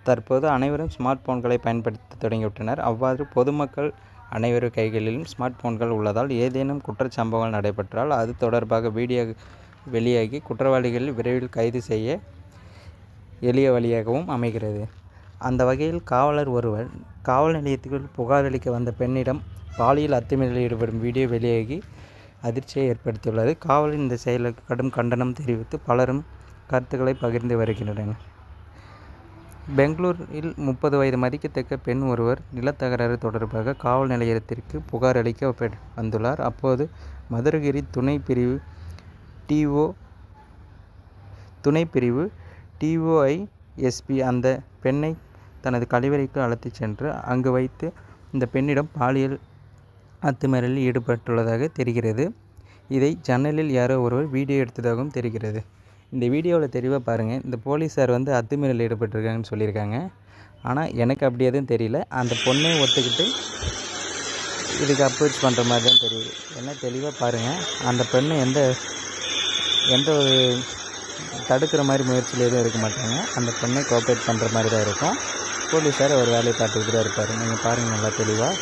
தற்போது அனைவரும் ஸ்மார்ட் போன்களை பயன்படுத்த தொடங்கிவிட்டனர். அவ்வாறு பொதுமக்கள் அனைவரும் கைகளிலும் ஸ்மார்ட் போன்கள் உள்ளதால் ஏதேனும் குற்றச்சம்பவங்கள் நடைபெற்றால் அது தொடர்பாக வீடியோ வெளியாகி குற்றவாளிகள் விரைவில் கைது செய்ய எளிய வழியாகவும் அமைகிறது. அந்த வகையில் காவலர் ஒருவர் காவல் நிலையத்தில் புகார் அளிக்க வந்த பெண்ணிடம் பாலியல் அத்துமீறலில் ஈடுபடும் வீடியோ வெளியாகி அதிர்ச்சியை ஏற்படுத்தியுள்ளது. காவலின் இந்த செயலுக்கு கடும் கண்டனம் தெரிவித்து பலரும் கருத்துக்களை பகிர்ந்து வருகின்றனர். பெங்களூரில் 30 வயது மதிக்கத்தக்க பெண் ஒருவர் நிலத்தகராறு தொடர்பாக காவல் நிலையத்திற்கு புகார் அளிக்க வந்துள்ளார். அப்போது மதுரகிரி துணைப்பிரிவு டிஒஐஎஸ்பி அந்த பெண்ணை தனது கழிவறைக்கு அழைத்துச் சென்று அங்கு வைத்து இந்த பெண்ணிடம் பாலியல் அத்துமீறலில் ஈடுபட்டுள்ளதாக தெரிகிறது. இதை ஜன்னலில் யாரோ ஒருவர் வீடியோ எடுத்ததாகவும் தெரிகிறது. இந்த வீடியோவில் தெளிவாக பாருங்கள். இந்த போலீஸார் அத்துமீறலில் ஈடுபட்டிருக்காங்கன்னு சொல்லியிருக்காங்க. ஆனால் எனக்கு அப்படி எதுவும் தெரியல. அந்த பொண்ணே ஒத்துக்கிட்டு இதுக்கு அப்ரோச் பண்ணுற மாதிரி தான் தெரியுது. என்ன தெளிவாக பாருங்கள். அந்த பெண்ணு எந்த ஒரு தடுக்கிற மாதிரி முயற்சியில் எதுவும் இருக்க மாட்டாங்க. அந்த பெண்ணை கோஆப்ரேட் பண்ணுற மாதிரி தான் இருக்கும். போலீஸார் ஒரு வேலையை பார்த்துக்கிட்டு தான் இருப்பார். நீங்கள் பாருங்கள் நல்லா தெளிவாக.